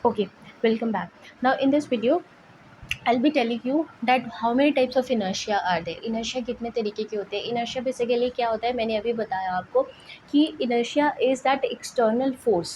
Okay, welcome back. Now in this video, I'll be telling you that how many types of inertia are there. Inertia कितने तरीके के होते हैं. Inertia basically क्या होता है, मैंने अभी बताया आपको कि inertia is that external force.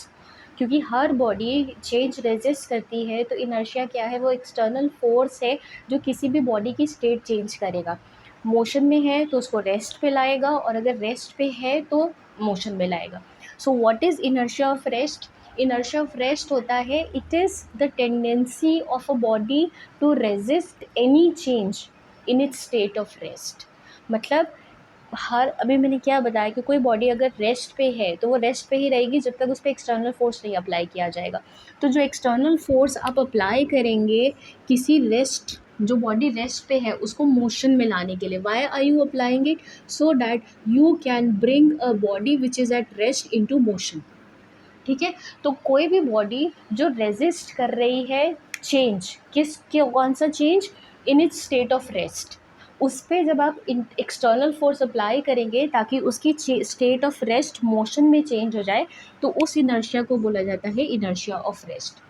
क्योंकि हर बॉडी चेंज रेजिस्ट करती है, तो इनर्शिया क्या है, वो एक्सटर्नल फोर्स है जो किसी भी बॉडी की स्टेट चेंज करेगा. मोशन में है तो उसको रेस्ट पे लाएगा, और अगर रेस्ट पे है तो मोशन में लाएगा. So what is inertia of rest? Inertia of rest होता है, it is the tendency of a body to resist any change in its state of rest. मतलब हर अभी मैंने क्या बताया कि कोई बॉडी अगर रेस्ट पे है तो वो रेस्ट पे ही रहेगी जब तक उस पर एक्सटर्नल फोर्स नहीं अप्लाई किया जाएगा. तो जो एक्सटर्नल फोर्स आप अप्लाई करेंगे किसी रेस्ट, जो बॉडी रेस्ट पे है, उसको मोशन में लाने के लिए, why are you applying it? So that you can bring a body which is at rest into motion. ठीक है, तो कोई भी बॉडी जो रेजिस्ट कर रही है चेंज, कौन सा change? In its state of rest, उस पर जब आप एक्सटर्नल फोर्स अप्लाई करेंगे ताकि उसकी स्टेट ऑफ रेस्ट मोशन में चेंज हो जाए, तो उस इनर्शिया को बोला जाता है इनर्शिया ऑफ रेस्ट.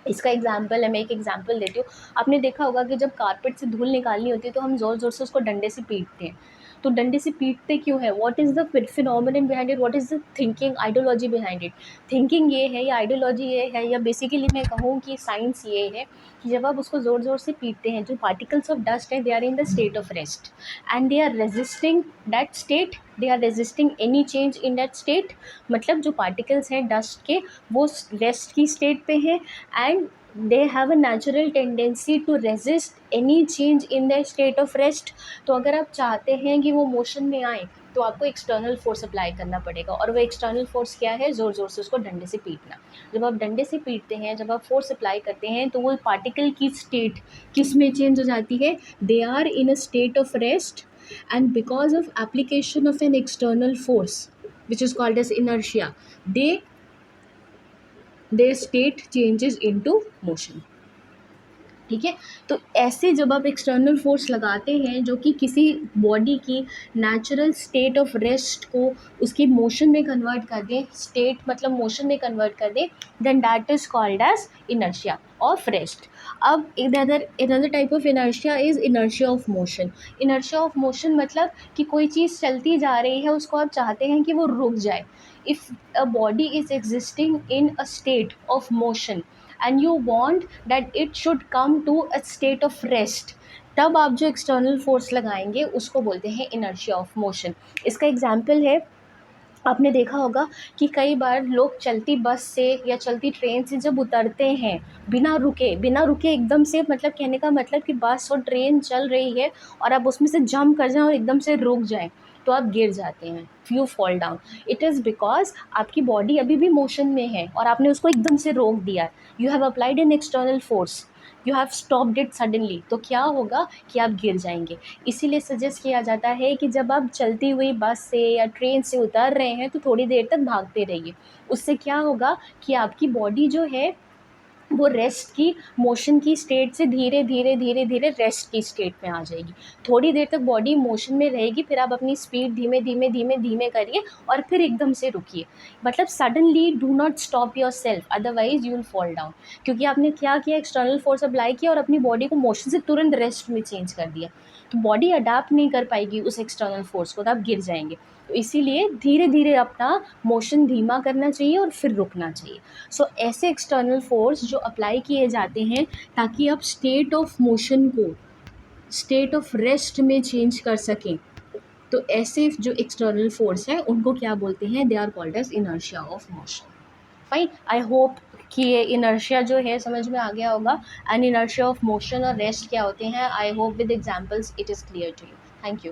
इसका एग्जाम्पल है, मैं एक एग्जाम्पल देती हूँ. आपने देखा होगा कि जब कारपेट से धूल निकालनी होती है तो हम ज़ोर ज़ोर से उसको डंडे से पीटते हैं. तो डंडे से पीटते क्यों है? What is the phenomenon behind it? What is the thinking, ideology behind it? Thinking ये है या आइडियोलॉजी ये है या बेसिकली मैं कहूँ कि साइंस ये है कि जब आप उसको ज़ोर ज़ोर से पीटते हैं, जो पार्टिकल्स ऑफ डस्ट है, they are in the state of rest and they are resisting that state, they are resisting any change in that state. मतलब जो पार्टिकल्स हैं डस्ट के, वो रेस्ट की स्टेट पे हैं and they have a natural tendency to resist any change in their state of rest. तो अगर आप चाहते हैं कि वो मोशन में आए तो आपको एक्सटर्नल फोर्स अप्लाई करना पड़ेगा, और वो एक्सटर्नल फोर्स क्या है? ज़ोर ज़ोर से उसको डंडे से पीटना. जब आप डंडे से पीटते हैं, जब आप फोर्स अप्लाई करते हैं, तो वो पार्टिकल की स्टेट किस में चेंज हो जाती है? They are in a state of rest, and because of application of an external force which is called as inertia, they their state changes into motion. ठीक है, तो ऐसे जब आप एक्सटर्नल फोर्स लगाते हैं जो कि किसी बॉडी की नेचुरल स्टेट ऑफ रेस्ट को उसकी मोशन में कन्वर्ट कर दें, स्टेट मतलब मोशन में कन्वर्ट कर दें, then that is called as inertia of rest. अब another type of inertia is inertia of motion. Inertia of motion मतलब कि कोई चीज़ चलती जा रही है, उसको आप चाहते हैं कि वो रुक जाए. If a body is existing in a state of motion and you want that it should come to a state of rest, तब आप जो एक्सटर्नल फोर्स लगाएंगे उसको बोलते हैं इनर्शिया ऑफ मोशन. इसका एग्जाम्पल है, आपने देखा होगा कि कई बार लोग चलती बस से या चलती ट्रेन से जब उतरते हैं बिना रुके एकदम से, मतलब कहने का मतलब कि बस और ट्रेन चल रही है और आप उसमें से जंप कर जाएं और एकदम से रुक जाएं, तो आप गिर जाते हैं, you fall down. It is because आपकी बॉडी अभी भी मोशन में है और आपने उसको एकदम से रोक दिया. You have applied N external force, you have stopped it suddenly, तो क्या होगा कि आप गिर जाएंगे. इसीलिए सजेस्ट किया जाता है कि जब आप चलती हुई बस से या ट्रेन से उतर रहे हैं तो थोड़ी देर तक भागते रहिए. उससे क्या होगा कि आपकी बॉडी जो है वो रेस्ट की, मोशन की स्टेट से धीरे धीरे धीरे धीरे रेस्ट की स्टेट में आ जाएगी. थोड़ी देर तक बॉडी मोशन में रहेगी, फिर आप अपनी स्पीड धीमे धीमे धीमे धीमे करिए और फिर एकदम से रुकिए. मतलब suddenly do not stop your self, otherwise you will fall down. क्योंकि आपने क्या किया, एक्सटर्नल फोर्स अप्लाई किया और अपनी बॉडी को मोशन से तुरंत रेस्ट में चेंज कर दिया, तो बॉडी अडाप्ट नहीं कर पाएगी उस एक्सटर्नल फोर्स को, तो आप गिर जाएंगे. तो इसीलिए धीरे धीरे अपना मोशन धीमा करना चाहिए और फिर रुकना चाहिए. सो ऐसे एक्सटर्नल फोर्स जो अप्लाई किए जाते हैं ताकि आप स्टेट ऑफ मोशन को स्टेट ऑफ रेस्ट में चेंज कर सकें, तो ऐसे जो एक्सटर्नल फोर्स है उनको क्या बोलते हैं? They are called as inertia of motion. Fine, I hope कि ये इनर्शिया जो है समझ में आ गया होगा, एंड इनर्शिया ऑफ मोशन और रेस्ट क्या होते हैं. I hope with examples it is clear to you. Thank you.